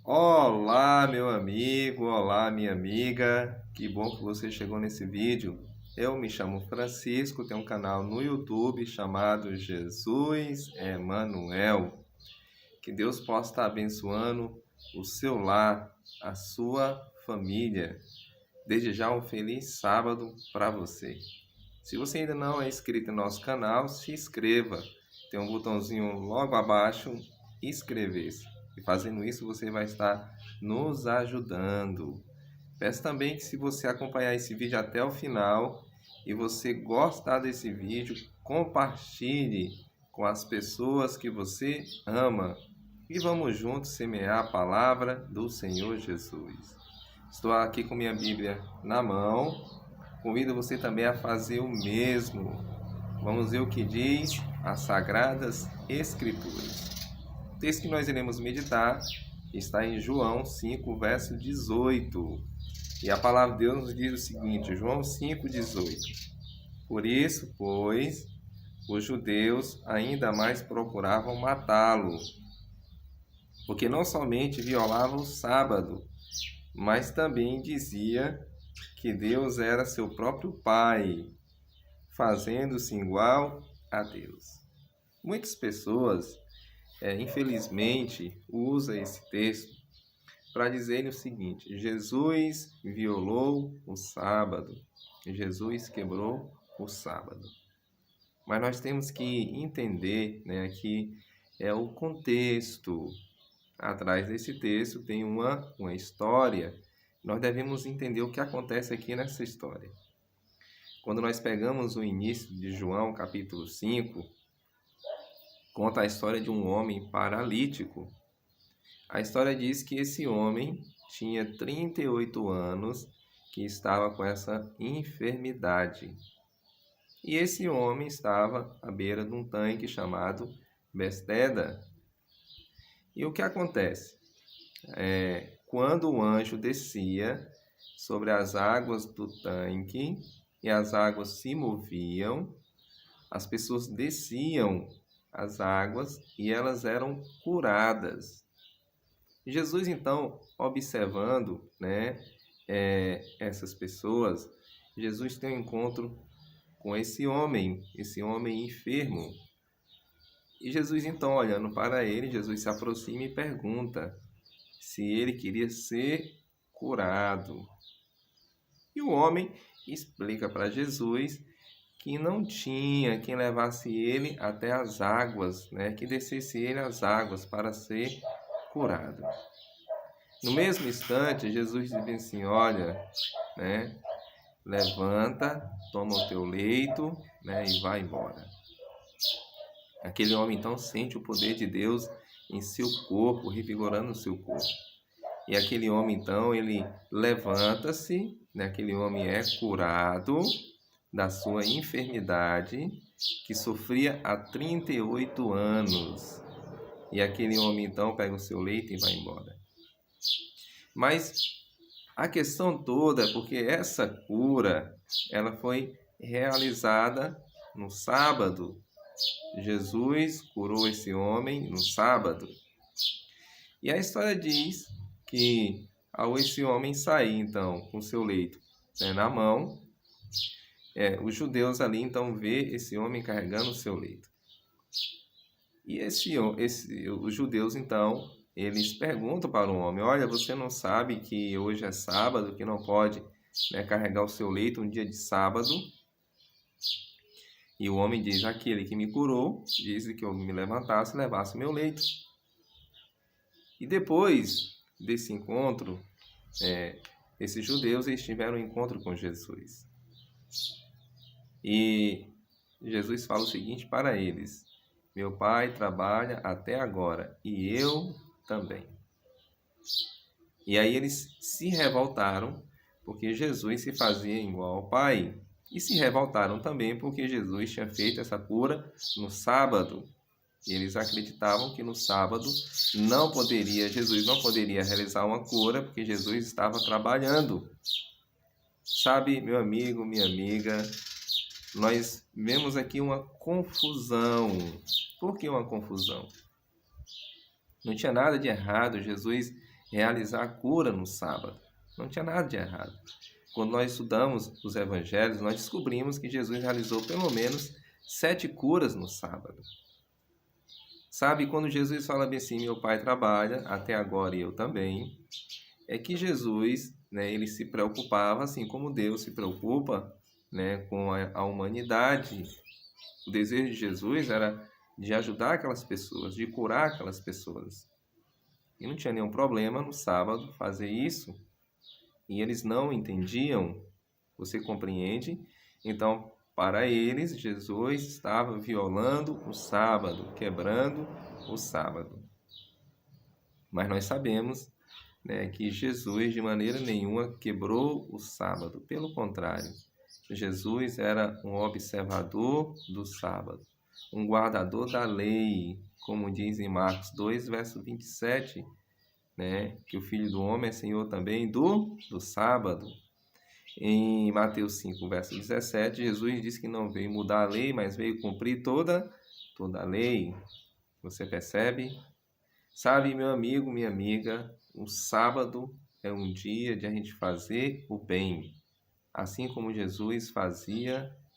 Olá, meu amigo, olá, minha amiga. Que bom que você chegou nesse vídeo. Eu me chamo Francisco, tenho um canal no YouTube chamado Jesus Emanuel. Que Deus possa estar abençoando o seu lar, a sua família. Desde já um feliz sábado para você. Se você ainda não é inscrito no nosso canal, se inscreva. Tem um botãozinho logo abaixo, inscrever-se. E fazendo isso, você vai estar nos ajudando. Peço também que, se você acompanhar esse vídeo até o final e você gostar desse vídeo, compartilhe com as pessoas que você ama. E vamos juntos semear a palavra do Senhor Jesus. Estou aqui com minha Bíblia na mão. Convido você também a fazer o mesmo. Vamos ver o que diz as Sagradas Escrituras. O texto que nós iremos meditar está em João 5, verso 18. E a palavra de Deus nos diz o seguinte, João 5, 18. Por isso, pois, os judeus ainda mais procuravam matá-lo, porque não somente violava o sábado, mas também dizia que Deus era seu próprio Pai, fazendo-se igual a Deus. Muitas pessoas, infelizmente, usam esse texto para dizer o seguinte: Jesus violou o sábado, Jesus quebrou o sábado. Mas nós temos que entender, que é o contexto. Atrás desse texto tem uma história. Nós devemos entender o que acontece aqui nessa história. Quando nós pegamos o início de João, capítulo 5, conta a história de um homem paralítico. A história diz que esse homem tinha 38 anos, que estava com essa enfermidade. E esse homem estava à beira de um tanque chamado Betesda. E o que acontece? Quando o anjo descia sobre as águas do tanque e as águas se moviam, as pessoas desciam as águas e elas eram curadas. Jesus, então, observando, essas pessoas, Jesus tem um encontro com esse homem enfermo. E Jesus, então, olhando para ele, Jesus se aproxima e pergunta se ele queria ser curado. E o homem explica para Jesus que não tinha quem levasse ele até as águas, que descesse ele às águas para ser curado. No mesmo instante, Jesus diz assim: olha, levanta, toma o teu leito, e vai embora. Aquele homem então sente o poder de Deus em seu corpo, revigorando o seu corpo. E aquele homem então, ele levanta-se, aquele homem é curado da sua enfermidade, que sofria há 38 anos. E aquele homem então pega o seu leito e vai embora. Mas a questão toda é porque essa cura, ela foi realizada no sábado. Jesus curou esse homem no sábado. E a história diz que ao esse homem sair então com seu leito na mão, os judeus ali então vê esse homem carregando o seu leito. E os judeus então, eles perguntam para o homem: olha, você não sabe que hoje é sábado, que não pode carregar o seu leito um dia de sábado? E o homem diz: aquele que me curou disse que eu me levantasse e levasse meu leito. E depois desse encontro, esses judeus eles tiveram um encontro com Jesus. E Jesus fala o seguinte para eles: meu Pai trabalha até agora e eu também. E aí eles se revoltaram porque Jesus se fazia igual ao Pai. E se revoltaram também porque Jesus tinha feito essa cura no sábado. E eles acreditavam que no sábado Jesus não poderia realizar uma cura porque Jesus estava trabalhando. Sabe, meu amigo, minha amiga, nós vemos aqui uma confusão. Por que uma confusão? Não tinha nada de errado Jesus realizar a cura no sábado. Não tinha nada de errado. Quando nós estudamos os evangelhos, nós descobrimos que Jesus realizou pelo menos 7 curas no sábado. Sabe, quando Jesus fala bem assim, meu Pai trabalha, até agora e eu também, é que Jesus, né, ele se preocupava, assim como Deus se preocupa, né, com a humanidade. O desejo de Jesus era de ajudar aquelas pessoas, de curar aquelas pessoas. E não tinha nenhum problema no sábado fazer isso. E eles não entendiam. Você compreende? Então, para eles, Jesus estava violando o sábado, quebrando o sábado. Mas nós sabemos, né, que Jesus de maneira nenhuma quebrou o sábado. Pelo contrário, Jesus era um observador do sábado, um guardador da lei, como diz em Marcos 2, verso 27, né, que o Filho do Homem é Senhor também do sábado. Em Mateus 5, verso 17, Jesus disse que não veio mudar a lei, mas veio cumprir toda a lei. Você percebe? Sabe, meu amigo, minha amiga, o sábado é um dia de a gente fazer o bem, assim como Jesus fazia